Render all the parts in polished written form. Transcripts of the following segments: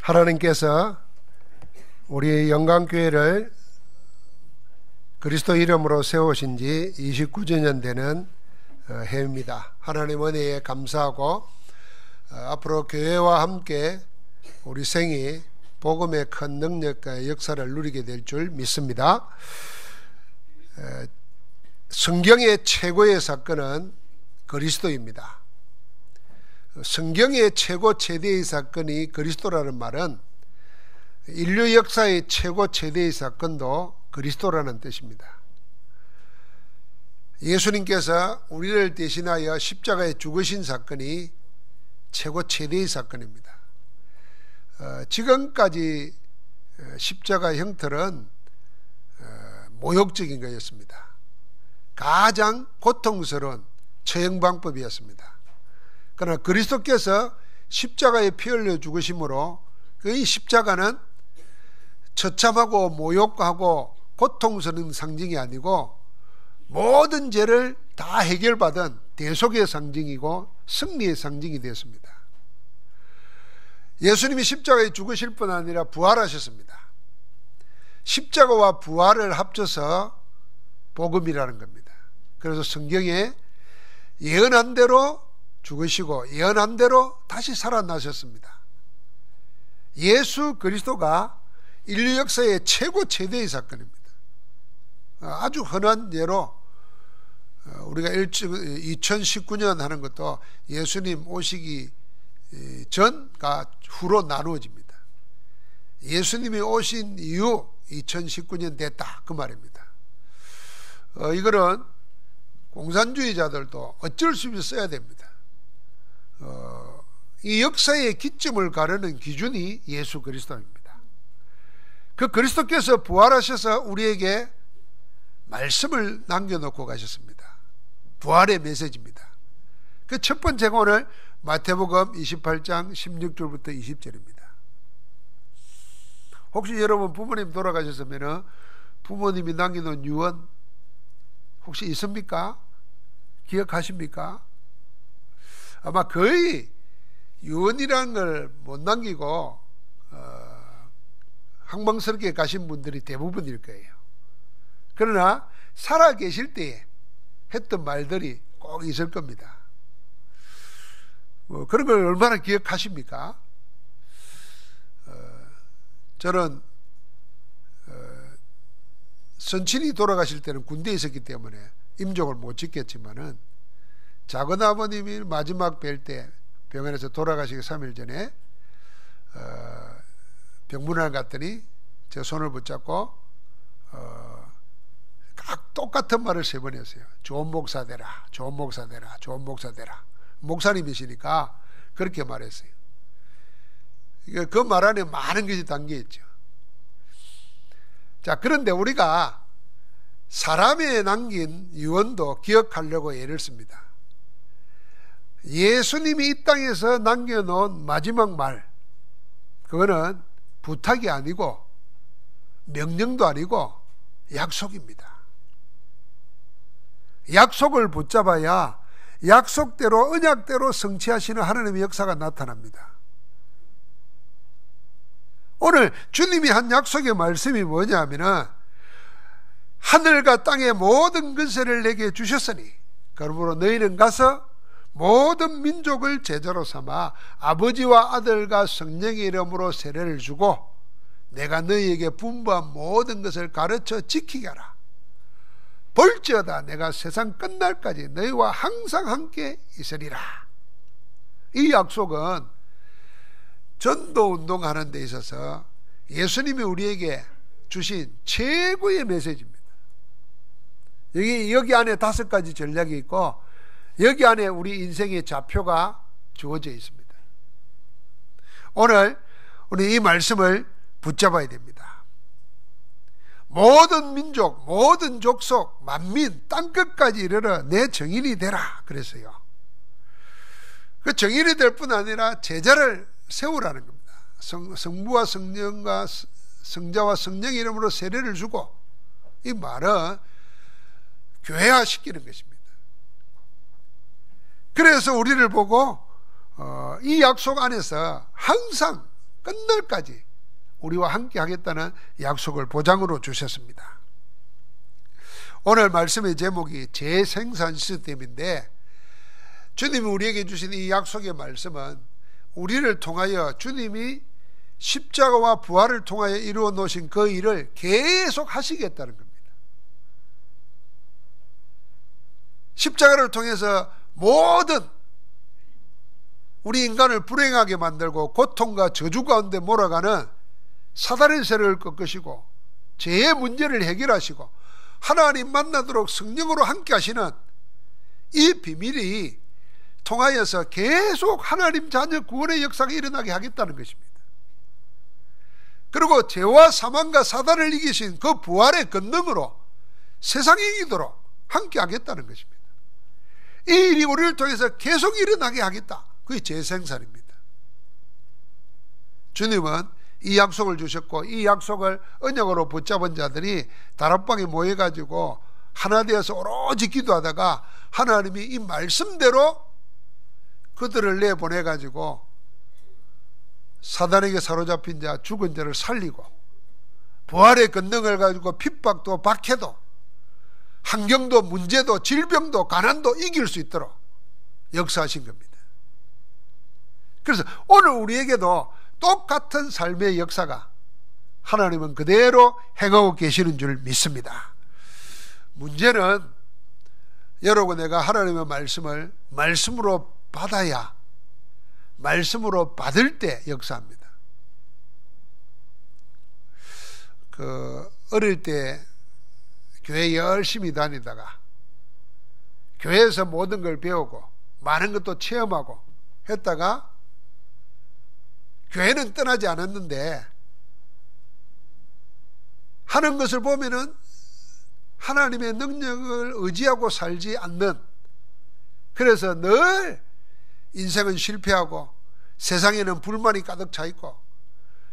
하나님께서 우리 영광교회를 그리스도 이름으로 세우신 지 29주년 되는 해입니다. 하나님 은혜에 감사하고 앞으로 교회와 함께 우리 생이 복음의 큰 능력과 역사를 누리게 될 줄 믿습니다. 성경의 최고의 사건은 그리스도입니다. 성경의 최고 최대의 사건이 그리스도라는 말은 인류 역사의 최고 최대의 사건도 그리스도라는 뜻입니다. 예수님께서 우리를 대신하여 십자가에 죽으신 사건이 최고 최대의 사건입니다. 지금까지 십자가 형틀은 모욕적인 것이었습니다. 가장 고통스러운 처형 방법이었습니다. 그러나 그리스도께서 십자가에 피 흘려 죽으심으로 이 십자가는 처참하고 모욕하고 고통스러운 상징이 아니고 모든 죄를 다 해결받은 대속의 상징이고 승리의 상징이 되었습니다. 예수님이 십자가에 죽으실 뿐 아니라 부활하셨습니다. 십자가와 부활을 합쳐서 복음이라는 겁니다. 그래서 성경에 예언한 대로 죽으시고 예언한 대로 다시 살아나셨습니다. 예수 그리스도가 인류 역사의 최고 최대의 사건입니다. 아주 흔한 예로 우리가 2019년 하는 것도 예수님 오시기 전과 후로 나누어집니다. 예수님이 오신 이후 2019년 됐다 그 말입니다. 이거는 공산주의자들도 어쩔 수 없이 써야 됩니다. 이 역사의 기점을 가르는 기준이 예수 그리스도입니다. 그 그리스도께서 부활하셔서 우리에게 말씀을 남겨놓고 가셨습니다. 부활의 메시지입니다. 그 첫 번째가 오늘 마태복음 28장 16절부터 20절입니다. 혹시 여러분 부모님 돌아가셨으면 부모님이 남겨놓은 유언 혹시 있습니까? 기억하십니까? 아마 거의 유언이라는 걸 못 남기고 황망스럽게 가신 분들이 대부분일 거예요. 그러나 살아 계실 때에 했던 말들이 꼭 있을 겁니다. 그런 걸 얼마나 기억하십니까? 저는 선친이 돌아가실 때는 군대에 있었기 때문에 임종을 못 지켰지만은 작은 아버님이 마지막 뵐 때 병원에서 돌아가시기 3일 전에 병문안 갔더니 제 손을 붙잡고 각 똑같은 말을 3번 했어요. 좋은 목사 되라, 좋은 목사 되라, 좋은 목사 되라. 목사님이시니까 그렇게 말했어요. 그 말 안에 많은 것이 담겨있죠. 자, 그런데 우리가 사람이 남긴 유언도 기억하려고 예를 씁니다. 예수님이 이 땅에서 남겨놓은 마지막 말, 그거는 부탁이 아니고 명령도 아니고 약속입니다. 약속을 붙잡아야 약속대로 언약대로 성취하시는 하나님의 역사가 나타납니다. 오늘 주님이 한 약속의 말씀이 뭐냐면은 하늘과 땅의 모든 권세를 내게 주셨으니 그러므로 너희는 가서 모든 민족을 제자로 삼아 아버지와 아들과 성령의 이름으로 세례를 주고 내가 너희에게 분부한 모든 것을 가르쳐 지키게 하라. 볼지어다 내가 세상 끝날까지 너희와 항상 함께 있으리라. 이 약속은 전도 운동하는 데 있어서 예수님이 우리에게 주신 최고의 메시지입니다. 여기 안에 5가지 전략이 있고 여기 안에 우리 인생의 좌표가 주어져 있습니다. 오늘 우리 이 말씀을 붙잡아야 됩니다. 모든 민족, 모든 족속, 만민, 땅끝까지 이르러 내 증인이 되라 그랬어요. 그 증인이 될 뿐 아니라 제자를 세우라는 겁니다. 성부와 성령과 성자와 성령 이름으로 세례를 주고, 이 말은 교회화시키는 것입니다. 그래서 우리를 보고 이 약속 안에서 항상 끝날까지 우리와 함께 하겠다는 약속을 보장으로 주셨습니다. 오늘 말씀의 제목이 재생산 시스템인데, 주님이 우리에게 주신 이 약속의 말씀은 우리를 통하여 주님이 십자가와 부활을 통하여 이루어 놓으신 그 일을 계속 하시겠다는 겁니다. 십자가를 통해서 모든 우리 인간을 불행하게 만들고 고통과 저주 가운데 몰아가는 사단의 세력을 꺾으시고 죄의 문제를 해결하시고 하나님 만나도록 성령으로 함께 하시는 이 비밀이 통하여서 계속 하나님 자녀 구원의 역사가 일어나게 하겠다는 것입니다. 그리고 죄와 사망과 사단을 이기신 그 부활의 권능으로 세상이 이기도록 함께 하겠다는 것입니다. 이 일이 우리를 통해서 계속 일어나게 하겠다. 그게 재생산입니다. 주님은 이 약속을 주셨고, 이 약속을 언약으로 붙잡은 자들이 다락방에 모여가지고 하나 되어서 오로지 기도하다가 하나님이 이 말씀대로 그들을 내보내가지고 사단에게 사로잡힌 자, 죽은 자를 살리고 부활의 권능을 가지고 핍박도 박해도 환경도 문제도 질병도 가난도 이길 수 있도록 역사하신 겁니다. 그래서 오늘 우리에게도 똑같은 삶의 역사가 하나님은 그대로 행하고 계시는 줄 믿습니다. 문제는 여러분, 내가 하나님의 말씀을 말씀으로 받아야 말씀으로 받을 때 역사합니다. 어릴 때 교회 열심히 다니다가 교회에서 모든 걸 배우고 많은 것도 체험하고 했다가 교회는 떠나지 않았는데 하는 것을 보면은 하나님의 능력을 의지하고 살지 않는, 그래서 늘 인생은 실패하고 세상에는 불만이 가득 차 있고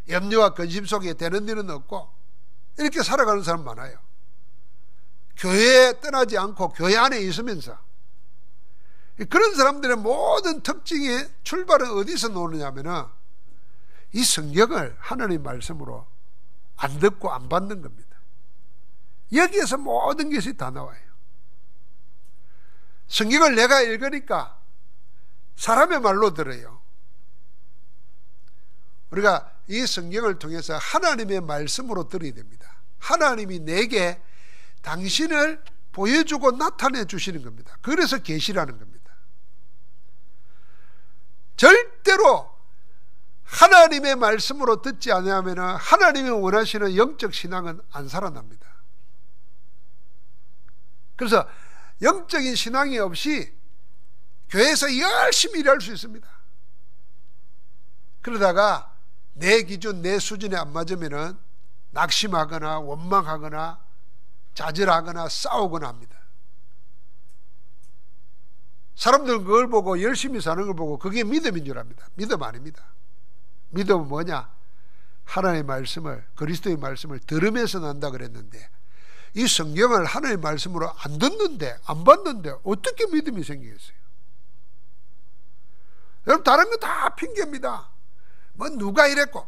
염려와 근심 속에 되는 일은 없고 이렇게 살아가는 사람 많아요. 교회에 떠나지 않고 교회 안에 있으면서. 그런 사람들의 모든 특징의 출발은 어디서 나오느냐면은 이 성경을 하나님 말씀으로 안 듣고 안 받는 겁니다. 여기에서 모든 것이 다 나와요. 성경을 내가 읽으니까 사람의 말로 들어요. 우리가 이 성경을 통해서 하나님의 말씀으로 들어야 됩니다. 하나님이 내게 당신을 보여주고 나타내 주시는 겁니다. 그래서 계시라는 겁니다. 절대로 하나님의 말씀으로 듣지 않으면 하나님이 원하시는 영적 신앙은 안 살아납니다. 그래서 영적인 신앙이 없이 교회에서 열심히 일할 수 있습니다. 그러다가 내 기준, 내 수준에 안 맞으면 낙심하거나 원망하거나 좌절하거나 싸우거나 합니다. 사람들은 그걸 보고 열심히 사는 걸 보고 그게 믿음인 줄 압니다. 믿음 아닙니다. 믿음은 뭐냐? 하나님의 말씀을, 그리스도의 말씀을 들으면서 난다 그랬는데 이 성경을 하나님의 말씀으로 안 듣는데, 안 받는데 어떻게 믿음이 생기겠어요? 여러분, 다른 거 다 핑계입니다. 뭐 누가 이랬고,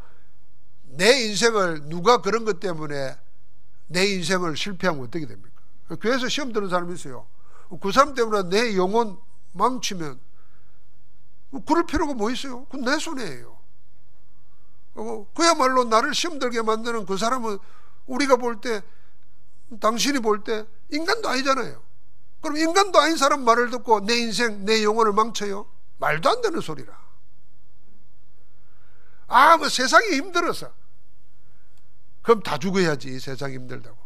내 인생을 누가 그런 것 때문에 내 인생을 실패하면 어떻게 됩니까? 교회에서 시험 드는 사람이 있어요. 그 사람 때문에 내 영혼 망치면 그럴 필요가 뭐 있어요? 그건 내 손해예요. 그야말로 나를 시험 들게 만드는 그 사람은 우리가 볼 때, 당신이 볼 때 인간도 아니잖아요. 그럼 인간도 아닌 사람 말을 듣고 내 인생, 내 영혼을 망쳐요? 말도 안 되는 소리라. 뭐 세상이 힘들어서. 그럼 다 죽어야지, 세상이 힘들다고.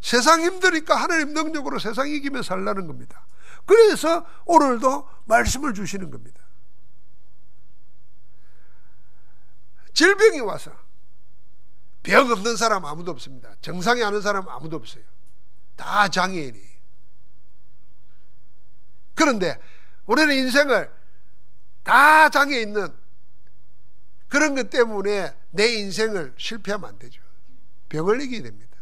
세상 힘드니까 하나님 능력으로 세상 이기며 살라는 겁니다. 그래서 오늘도 말씀을 주시는 겁니다. 질병이 와서 병 없는 사람 아무도 없습니다. 정상이 아는 사람 아무도 없어요. 다 장애인이에요. 그런데 우리는 인생을 다 장애 있는 그런 것 때문에 내 인생을 실패하면 안 되죠. 병을 이겨야 됩니다.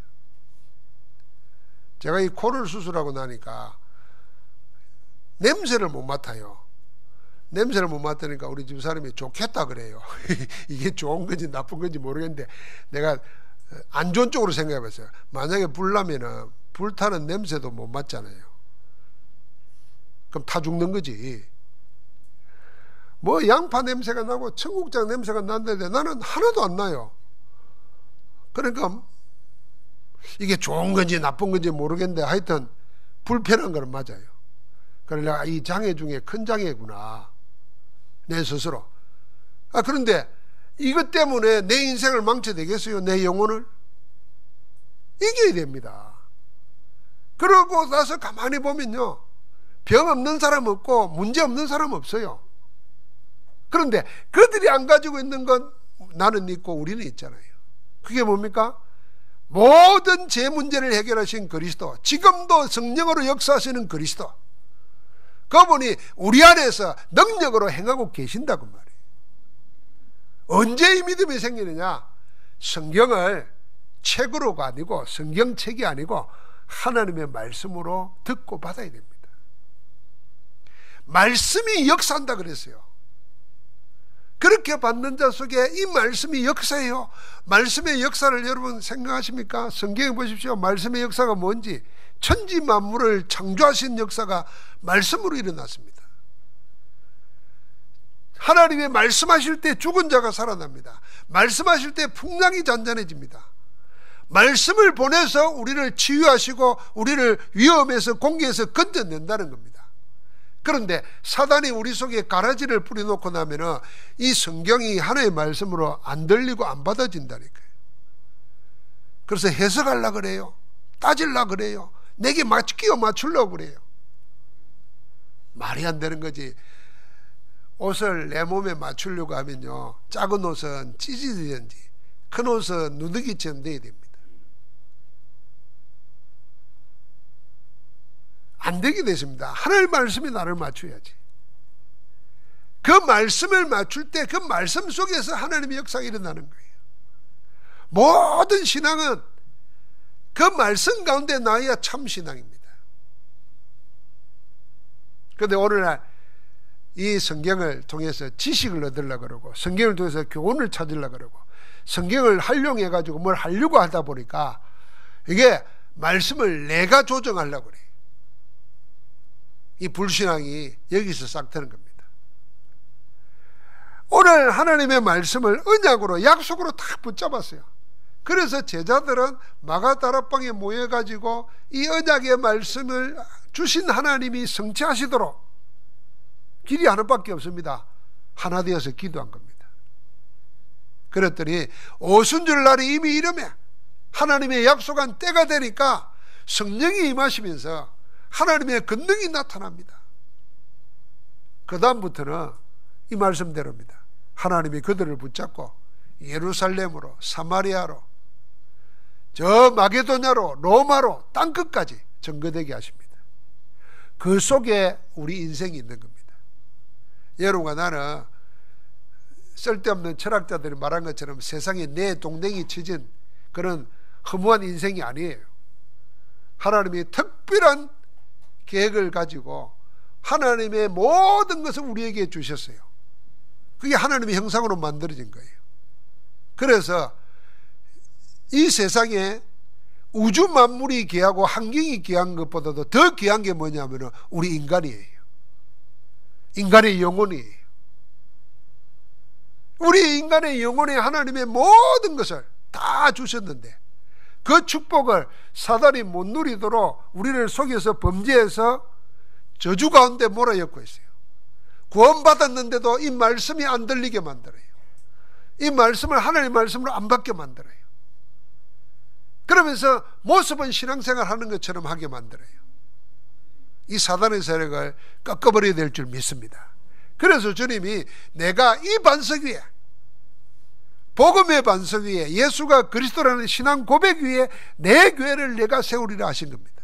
제가 이 코를 수술하고 나니까 냄새를 못 맡아요. 냄새를 못 맡으니까 우리 집사람이 좋겠다 그래요. 이게 좋은 건지 나쁜 건지 모르겠는데 내가 안 좋은 쪽으로 생각해 봤어요. 만약에 불나면은 불타는 냄새도 못 맡잖아요. 그럼 타 죽는 거지. 뭐 양파 냄새가 나고 청국장 냄새가 난다는데 나는 하나도 안 나요. 그러니까 이게 좋은 건지 나쁜 건지 모르겠는데 하여튼 불편한 건 맞아요. 그래서 내가 이 장애 중에 큰 장애구나, 내 스스로. 그런데 이것 때문에 내 인생을 망쳐되겠어요? 내 영혼을? 이겨야 됩니다. 그러고 나서 가만히 보면요, 병 없는 사람 없고 문제 없는 사람 없어요. 그런데 그들이 안 가지고 있는 건 나는 있고 우리는 있잖아요. 그게 뭡니까? 모든 제 문제를 해결하신 그리스도, 지금도 성령으로 역사하시는 그리스도, 그분이 우리 안에서 능력으로 행하고 계신다고 말이에요. 언제 이 믿음이 생기느냐? 성경을 책으로가 아니고, 성경책이 아니고 하나님의 말씀으로 듣고 받아야 됩니다. 말씀이 역사한다 그랬어요. 그렇게 받는 자 속에 이 말씀이 역사예요. 말씀의 역사를 여러분 생각하십니까? 성경에 보십시오. 말씀의 역사가 뭔지. 천지 만물을 창조하신 역사가 말씀으로 일어났습니다. 하나님의 말씀하실 때 죽은 자가 살아납니다. 말씀하실 때 풍랑이 잔잔해집니다. 말씀을 보내서 우리를 치유하시고 우리를 위험에서 공기에서 건져낸다는 겁니다. 그런데 사단이 우리 속에 가라지를 뿌려놓고 나면은 이 성경이 하나의 말씀으로 안 들리고 안 받아진다니까요. 그래서 해석하려고 그래요. 따지려고 그래요. 내게 끼워 맞추려고 그래요. 말이 안 되는 거지. 옷을 내 몸에 맞추려고 하면요, 작은 옷은 찢어지든지 큰 옷은 누더기처럼 돼야 됩니다. 안 되게 되십니다. 하나님의 말씀이 나를 맞춰야지. 그 말씀을 맞출 때 그 말씀 속에서 하나님의 역사가 일어나는 거예요. 모든 신앙은 그 말씀 가운데 나야 참 신앙입니다. 그런데 오늘날 이 성경을 통해서 지식을 얻으려고 그러고, 성경을 통해서 교훈을 찾으려고 그러고, 성경을 활용해 가지고 뭘 하려고 하다 보니까 이게 말씀을 내가 조정하려고 그래요. 이 불신앙이 여기서 싹 트는 겁니다. 오늘 하나님의 말씀을 언약으로, 약속으로 딱 붙잡았어요. 그래서 제자들은 마가다락방에 모여가지고 이 언약의 말씀을 주신 하나님이 성취하시도록 길이 하나밖에 없습니다. 하나 되어서 기도한 겁니다. 그랬더니 오순절 날이 이미 이르매 하나님의 약속한 때가 되니까 성령이 임하시면서 하나님의 권능이 나타납니다. 그 다음부터는 이 말씀대로입니다. 하나님이 그들을 붙잡고 예루살렘으로, 사마리아로, 저 마게도냐로, 로마로, 땅끝까지 전거되게 하십니다. 그 속에 우리 인생이 있는 겁니다. 여러분과 나는 쓸데없는 철학자들이 말한 것처럼 세상에 내 동댕이 치진 그런 허무한 인생이 아니에요. 하나님이 특별한 계획을 가지고 하나님의 모든 것을 우리에게 주셨어요. 그게 하나님의 형상으로 만들어진 거예요. 그래서 이 세상에 우주 만물이 귀하고 환경이 귀한 것보다도 더 귀한 게 뭐냐면 우리 인간이에요. 인간의 영혼이에요. 우리 인간의 영혼에 하나님의 모든 것을 다 주셨는데 그 축복을 사단이 못 누리도록 우리를 속여서 범죄해서 저주 가운데 몰아넣고 있어요. 구원받았는데도 이 말씀이 안 들리게 만들어요. 이 말씀을 하나님의 말씀으로 안 받게 만들어요. 그러면서 모습은 신앙생활 하는 것처럼 하게 만들어요. 이 사단의 세력을 꺾어버려야 될 줄 믿습니다. 그래서 주님이 내가 이 반석 위에, 복음의 반석 위에, 예수가 그리스도라는 신앙 고백 위에 내 교회를 내가 세우리라 하신 겁니다.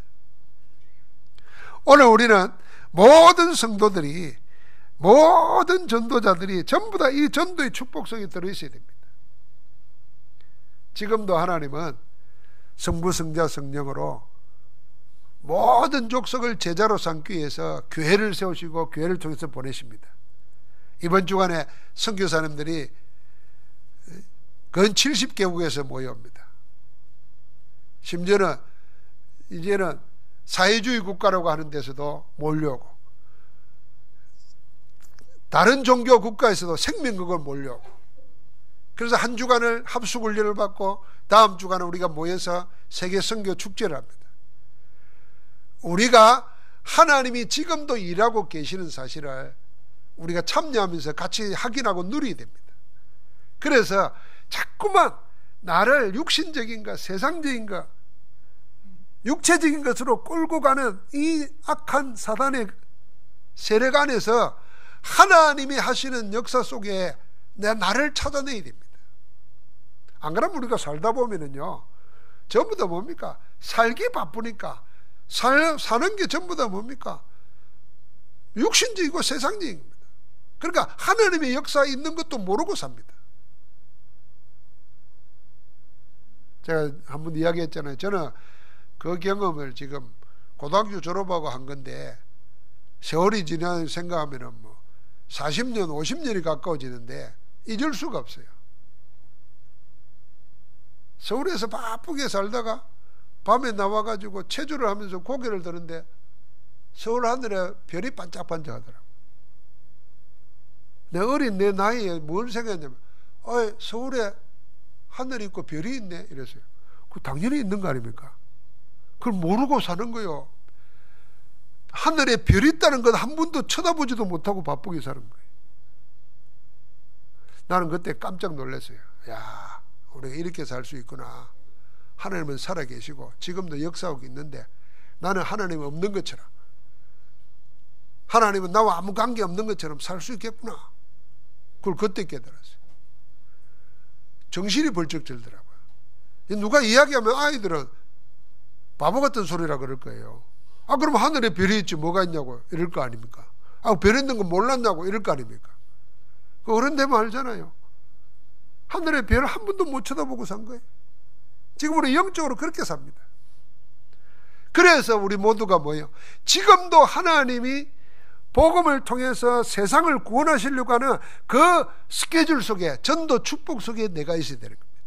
오늘 우리는 모든 성도들이, 모든 전도자들이 전부 다 이 전도의 축복 속에 들어있어야 됩니다. 지금도 하나님은 성부, 성자, 성령으로 모든 족속을 제자로 삼기 위해서 교회를 세우시고 교회를 통해서 보내십니다. 이번 주간에 선교사님들이 근 70개국에서 모여옵니다. 심지어는 이제는 사회주의 국가라고 하는 데서도 몰려오고 다른 종교 국가에서도 생명극을 몰려오고, 그래서 한 주간을 합숙훈련을 받고 다음 주간에 우리가 모여서 세계 선교 축제를 합니다. 우리가 하나님이 지금도 일하고 계시는 사실을 우리가 참여하면서 같이 확인하고 누리게 됩니다. 그래서 자꾸만 나를 육신적인 것, 세상적인 것, 육체적인 것으로 끌고 가는 이 악한 사단의 세력 안에서 하나님이 하시는 역사 속에 나를 찾아내야 됩니다. 안 그러면 우리가 살다 보면은요, 전부 다 뭡니까? 살기 바쁘니까 사는 게 전부 다 뭡니까? 육신적이고 세상적입니다. 그러니까 하나님의 역사에 있는 것도 모르고 삽니다. 제가 한번 이야기했잖아요. 저는 그 경험을 지금 고등학교 졸업하고 한 건데, 세월이 지난 생각하면은 뭐 40년, 50년이 가까워지는데 잊을 수가 없어요. 서울에서 바쁘게 살다가 밤에 나와가지고 체조를 하면서 고개를 드는데 서울 하늘에 별이 반짝반짝하더라고. 내 어린 내 나이에 뭘 생각했냐면, 서울에 하늘이 있고 별이 있네 이랬어요. 그 당연히 있는 거 아닙니까? 그걸 모르고 사는 거요. 하늘에 별이 있다는 건 한 번도 쳐다보지도 못하고 바쁘게 사는 거예요. 나는 그때 깜짝 놀랐어요. 야, 우리가 이렇게 살 수 있구나. 하나님은 살아계시고 지금도 역사하고 있는데 나는 하나님 없는 것처럼, 하나님은 나와 아무 관계 없는 것처럼 살 수 있겠구나. 그걸 그때 깨달았어요. 정신이 벌쩍 들더라고요. 누가 이야기하면 아이들은 바보 같은 소리라 그럴 거예요. 그럼 하늘에 별이 있지 뭐가 있냐고 이럴 거 아닙니까? 별 있는 거 몰랐냐고 이럴 거 아닙니까? 그 어른 되면 알잖아요. 하늘에 별 한 번도 못 쳐다보고 산 거예요. 지금 우리 영적으로 그렇게 삽니다. 그래서 우리 모두가 뭐예요? 지금도 하나님이 복음을 통해서 세상을 구원하시려고 하는 그 스케줄 속에, 전도 축복 속에 내가 있어야 되는 겁니다.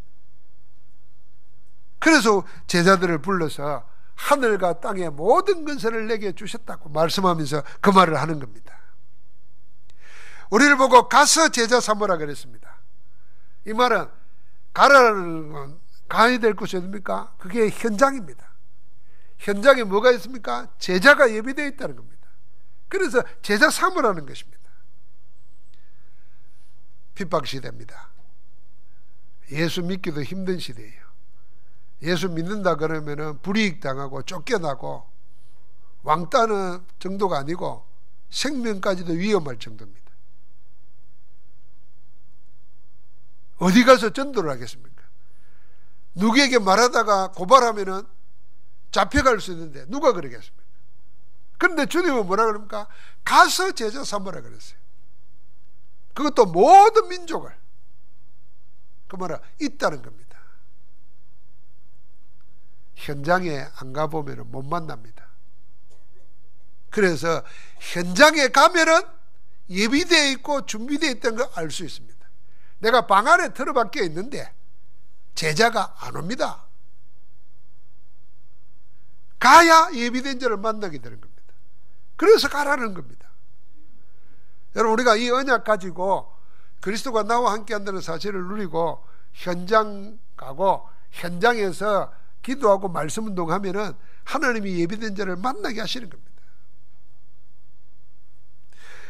그래서 제자들을 불러서 하늘과 땅의 모든 근세를 내게 주셨다고 말씀하면서 그 말을 하는 겁니다. 우리를 보고 가서 제자 삼으라 그랬습니다. 이 말은 가라는 건 가야 될 곳이 어딥니까? 그게 현장입니다. 현장에 뭐가 있습니까? 제자가 예비되어 있다는 겁니다. 그래서 제자 삼으라는 것입니다. 핍박 시대입니다. 예수 믿기도 힘든 시대예요. 예수 믿는다 그러면은 불이익 당하고 쫓겨나고 왕따는 정도가 아니고 생명까지도 위험할 정도입니다. 어디 가서 전도를 하겠습니까? 누구에게 말하다가 고발하면은 잡혀갈 수 있는데 누가 그러겠습니까? 그런데 주님은 뭐라 그럽니까? 가서 제자 삼으라 그랬어요. 그것도 모든 민족을. 그 말은 있다는 겁니다. 현장에 안 가보면 못 만납니다. 그래서 현장에 가면은 예비되어 있고 준비되어 있다는 걸 알 수 있습니다. 내가 방 안에 틀어박혀 있는데 제자가 안 옵니다. 가야 예비된 자를 만나게 되는 겁니다. 그래서 가라는 겁니다. 여러분, 우리가 이 언약 가지고 그리스도가 나와 함께 한다는 사실을 누리고 현장 가고 현장에서 기도하고 말씀 운동하면은 하나님이 예비된 자를 만나게 하시는 겁니다.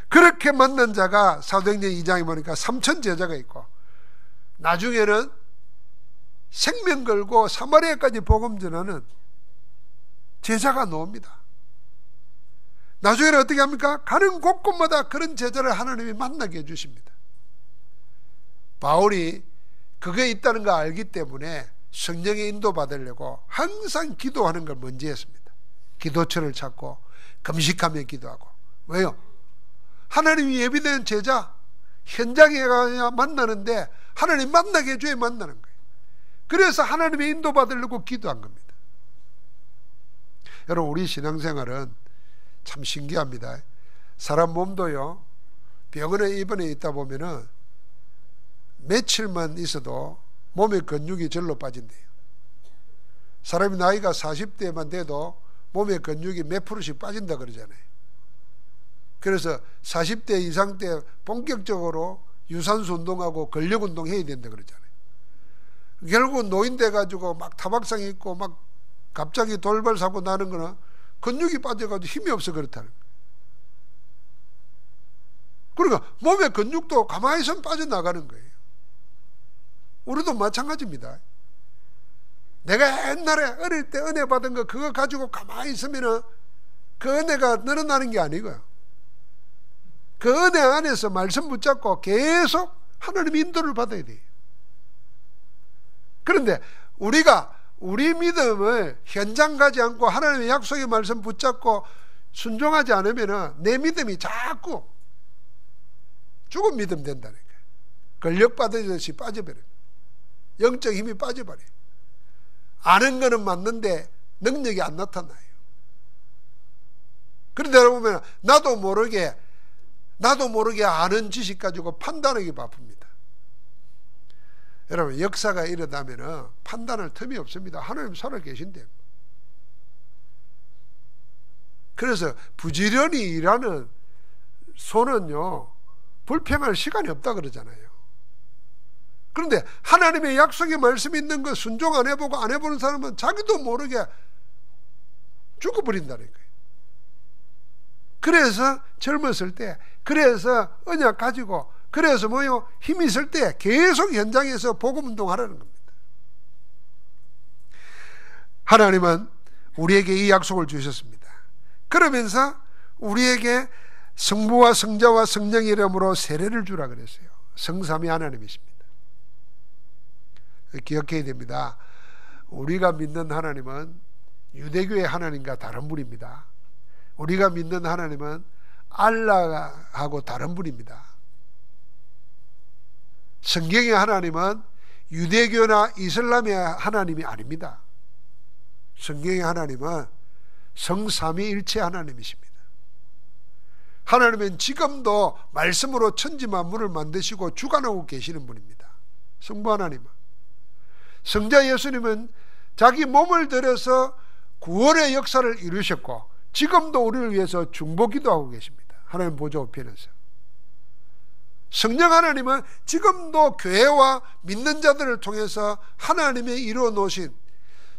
그렇게 만난 자가 사도행전 2장에 보니까 3천 제자가 있고, 나중에는 생명 걸고 사마리아까지 복음 전하는 제자가 나옵니다. 나중에는 어떻게 합니까? 가는 곳곳마다 그런 제자를 하나님이 만나게 해주십니다. 바울이 그게 있다는 걸 알기 때문에 성령의 인도 받으려고 항상 기도하는 걸 먼저 했습니다. 기도처를 찾고 금식하며 기도하고. 왜요? 하나님이 예비된 제자 현장에 가야 만나는데 하나님 만나게 해줘야 만나는 거예요. 그래서 하나님의 인도 받으려고 기도한 겁니다. 여러분, 우리 신앙생활은 참 신기합니다. 사람 몸도요, 병원에 입원해 있다 보면은 며칠만 있어도 몸의 근육이 절로 빠진대요. 사람이 나이가 40대만 돼도 몸의 근육이 몇 프로씩 빠진다 그러잖아요. 그래서 40대 이상 때 본격적으로 유산소 운동하고 근력 운동 해야 된다 그러잖아요. 결국 노인 돼 가지고 막 타박상 있고 막 갑자기 돌발 사고 나는 거는 근육이 빠져가지고 힘이 없어 그렇다는 거예요. 그러니까 몸의 근육도 가만히 있으면 빠져나가는 거예요. 우리도 마찬가지입니다. 내가 옛날에 어릴 때 은혜 받은 거 그거 가지고 가만히 있으면 그 은혜가 늘어나는 게 아니고요. 그 은혜 안에서 말씀 붙잡고 계속 하나님 인도를 받아야 돼요. 그런데 우리가 우리 믿음을 현장 가지 않고 하나님의 약속의 말씀 붙잡고 순종하지 않으면 내 믿음이 자꾸 죽은 믿음 된다는 거예요. 근력 받으듯이 빠져버려요. 영적 힘이 빠져버려요. 아는 거는 맞는데 능력이 안 나타나요. 그런데 여러분 나도 모르게 아는 지식 가지고 판단하기 바쁩니다. 여러분 역사가 일어나면 판단할 틈이 없습니다. 하나님 살아 계신데. 그래서 부지런히 일하는 손은요 불평할 시간이 없다 그러잖아요. 그런데 하나님의 약속의 말씀이 있는 거 순종 안 해보고 안 해보는 사람은 자기도 모르게 죽어버린다는 거예요. 그래서 젊었을 때, 그래서 언약 가지고, 그래서 뭐요? 힘 있을 때 계속 현장에서 복음 운동하라는 겁니다. 하나님은 우리에게 이 약속을 주셨습니다. 그러면서 우리에게 성부와 성자와 성령의 이름으로 세례를 주라 그랬어요. 성삼위 하나님이십니다. 기억해야 됩니다. 우리가 믿는 하나님은 유대교의 하나님과 다른 분입니다. 우리가 믿는 하나님은 알라하고 다른 분입니다. 성경의 하나님은 유대교나 이슬람의 하나님이 아닙니다. 성경의 하나님은 성삼위일체 하나님이십니다. 하나님은 지금도 말씀으로 천지 만물을 만드시고 주관하고 계시는 분입니다. 성부 하나님은. 성자 예수님은 자기 몸을 들여서 구원의 역사를 이루셨고 지금도 우리를 위해서 중보기도 하고 계십니다. 하나님 보좌 우편에서. 성령 하나님은 지금도 교회와 믿는 자들을 통해서 하나님의 이루어 놓으신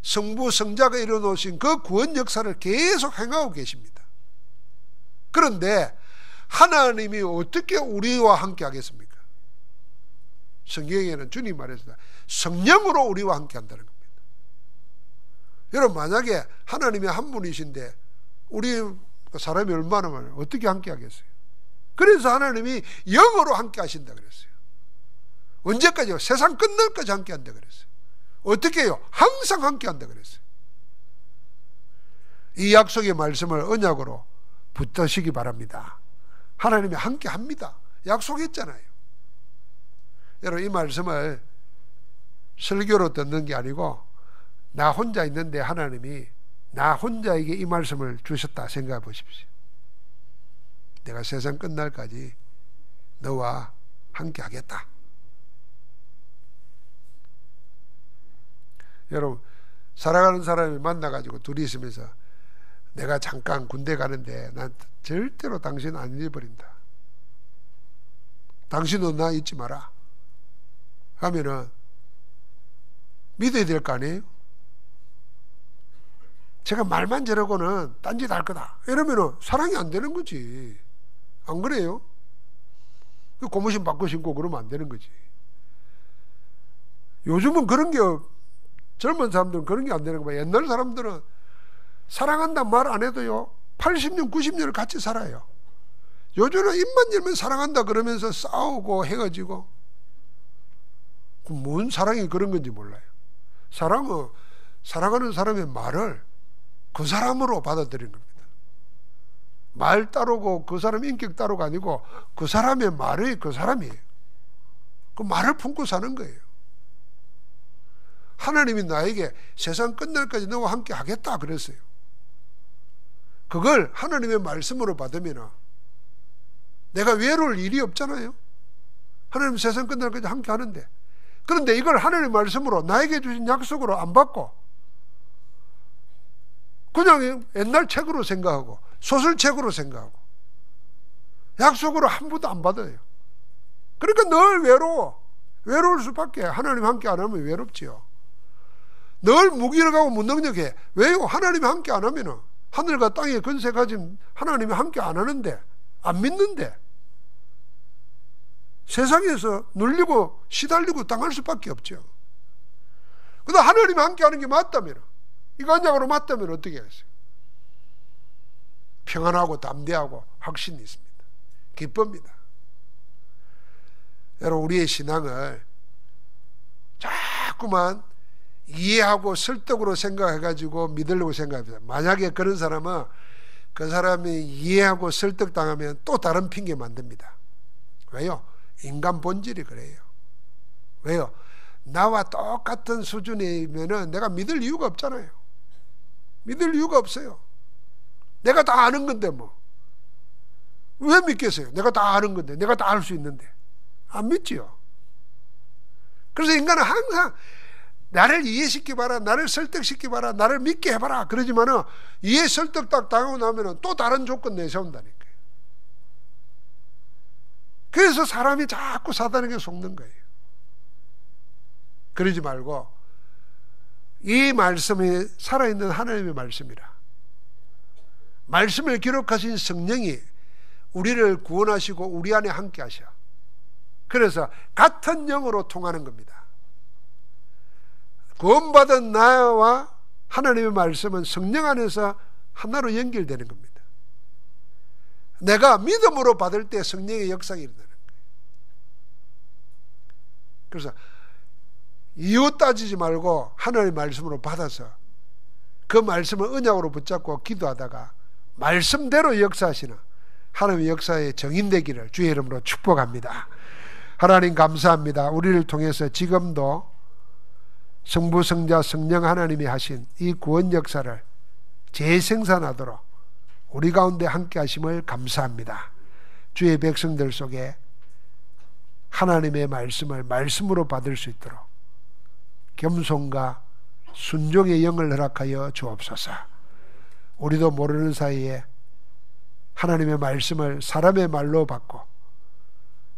성부 성자가 이루어 놓으신 그 구원 역사를 계속 행하고 계십니다. 그런데 하나님이 어떻게 우리와 함께 하겠습니까? 성경에는 주님 말했습니다. 성령으로 우리와 함께 한다는 겁니다. 여러분 만약에 하나님이 한 분이신데 우리 사람이 얼마나 많아요? 어떻게 함께 하겠어요? 그래서 하나님이 영으로 함께 하신다 그랬어요. 언제까지요? 세상 끝날까지 함께 한다 그랬어요. 어떻게 해요? 항상 함께 한다 그랬어요. 이 약속의 말씀을 언약으로 붙드시기 바랍니다. 하나님이 함께 합니다. 약속했잖아요. 여러분 이 말씀을 설교로 듣는 게 아니고 나 혼자 있는데 하나님이 나 혼자에게 이 말씀을 주셨다 생각해 보십시오. 내가 세상 끝날까지 너와 함께 하겠다. 여러분 살아가는 사람이 만나가지고 둘이 있으면서 내가 잠깐 군대 가는데 난 절대로 당신 안 잊어버린다. 당신도 나 잊지 마라. 하면은 믿어야 될 거 아니에요? 제가 말만 저러고는 딴짓 할 거다. 이러면은 사랑이 안 되는 거지. 안 그래요? 고무신 바꿔 신고 그러면 안 되는 거지. 요즘은 그런 게 젊은 사람들은 그런 게 안 되는 거야. 옛날 사람들은 사랑한다 말 안 해도요 80년 90년을 같이 살아요. 요즘은 입만 열면 사랑한다 그러면서 싸우고 헤어지고 뭔 사랑이 그런 건지 몰라요. 사랑은 사랑하는 사람의 말을 그 사람으로 받아들이는 겁니다. 말 따르고 그 사람 인격 따르가 아니고 그 사람의 말이 그 사람이에요. 그 말을 품고 사는 거예요. 하나님이 나에게 세상 끝날까지 너와 함께 하겠다 그랬어요. 그걸 하나님의 말씀으로 받으면 내가 외로울 일이 없잖아요. 하나님 세상 끝날까지 함께 하는데, 그런데 이걸 하나님의 말씀으로 나에게 주신 약속으로 안 받고 그냥 옛날 책으로 생각하고 소설책으로 생각하고 약속으로 한 번도 안 받아요. 그러니까 늘 외로울 수밖에. 하나님 함께 안 하면 외롭지요. 늘 무기력하고 무능력해. 왜요? 하나님이 함께 안 하면은, 하늘과 땅의 권세 가진 하나님이 함께 안 하는데, 안 믿는데 세상에서 눌리고 시달리고 당할 수밖에 없죠. 근데 하나님이 함께 하는 게 맞다면, 이거 언약으로 맞다면 어떻게 하겠어요? 평안하고 담대하고 확신이 있습니다. 기쁩니다. 여러분, 우리의 신앙을 자꾸만 이해하고 설득으로 생각해가지고 믿으려고 생각합니다. 만약에 그런 사람은 그 사람이 이해하고 설득당하면 또 다른 핑계 만듭니다. 왜요? 인간 본질이 그래요. 왜요? 나와 똑같은 수준이면은 내가 믿을 이유가 없잖아요. 믿을 이유가 없어요. 내가 다 아는 건데 뭐. 왜 믿겠어요? 내가 다 아는 건데, 내가 다 알 수 있는데. 안 믿지요. 그래서 인간은 항상 나를 이해시켜봐라, 나를 설득시켜봐라, 나를 믿게 해봐라 그러지만은 이해 설득 딱 당하고 나면은 또 다른 조건 내세운다니까요. 그래서 사람이 자꾸 사단에게 속는 거예요. 그러지 말고 이 말씀이 살아있는 하나님의 말씀이라, 말씀을 기록하신 성령이 우리를 구원하시고 우리 안에 함께 하셔. 그래서 같은 영으로 통하는 겁니다. 구원받은 나와 하나님의 말씀은 성령 안에서 하나로 연결되는 겁니다. 내가 믿음으로 받을 때 성령의 역사가 일어나는 거예요. 그래서 이유 따지지 말고 하나님의 말씀으로 받아서 그 말씀을 언약으로 붙잡고 기도하다가 말씀대로 역사하시는 하나님의 역사의 정인되기를 주의 이름으로 축복합니다. 하나님 감사합니다. 우리를 통해서 지금도 성부, 성자, 성령 하나님이 하신 이 구원 역사를 재생산하도록 우리 가운데 함께 하심을 감사합니다. 주의 백성들 속에 하나님의 말씀을 말씀으로 받을 수 있도록 겸손과 순종의 영을 허락하여 주옵소서. 우리도 모르는 사이에 하나님의 말씀을 사람의 말로 받고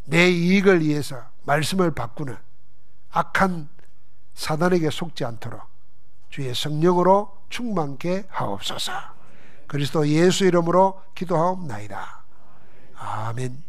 내 이익을 위해서 말씀을 바꾸는 악한 사단에게 속지 않도록 주의 성령으로 충만케 하옵소서. 그리스도 예수 이름으로 기도하옵나이다. 아멘.